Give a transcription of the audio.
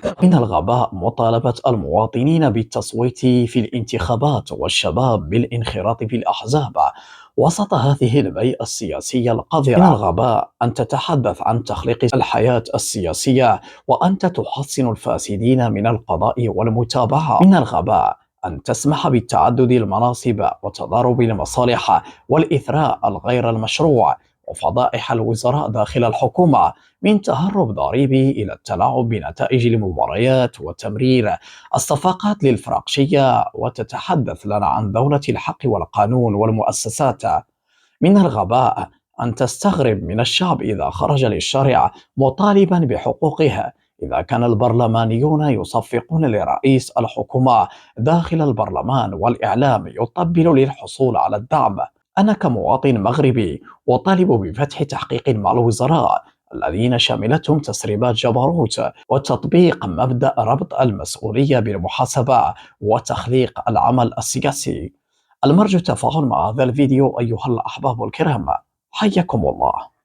من الغباء مطالبة المواطنين بالتصويت في الانتخابات والشباب بالانخراط في الأحزاب وسط هذه البيئة السياسية القذرة. من الغباء أن تتحدث عن تخليق الحياة السياسية وأنت تحصن الفاسدين من القضاء والمتابعة. من الغباء أن تسمح بالتعدد المناصب وتضارب المصالح والإثراء الغير المشروع وفضائح الوزراء داخل الحكومة، من تهرب ضريبي إلى التلاعب بنتائج المباريات وتمرير الصفقات للفراقشية، وتتحدث لنا عن دولة الحق والقانون والمؤسسات. من الغباء أن تستغرب من الشعب إذا خرج للشارع مطالبا بحقوقه، إذا كان البرلمانيون يصفقون لرئيس الحكومة داخل البرلمان والإعلام يطبل للحصول على الدعم. أنا كمواطن مغربي أطالب بفتح تحقيق مع الوزراء الذين شملتهم تسريبات جبروت وتطبيق مبدأ ربط المسؤولية بالمحاسبة وتخليق العمل السياسي. المرجو التفاعل مع هذا الفيديو أيها الأحباب الكرام، حياكم الله.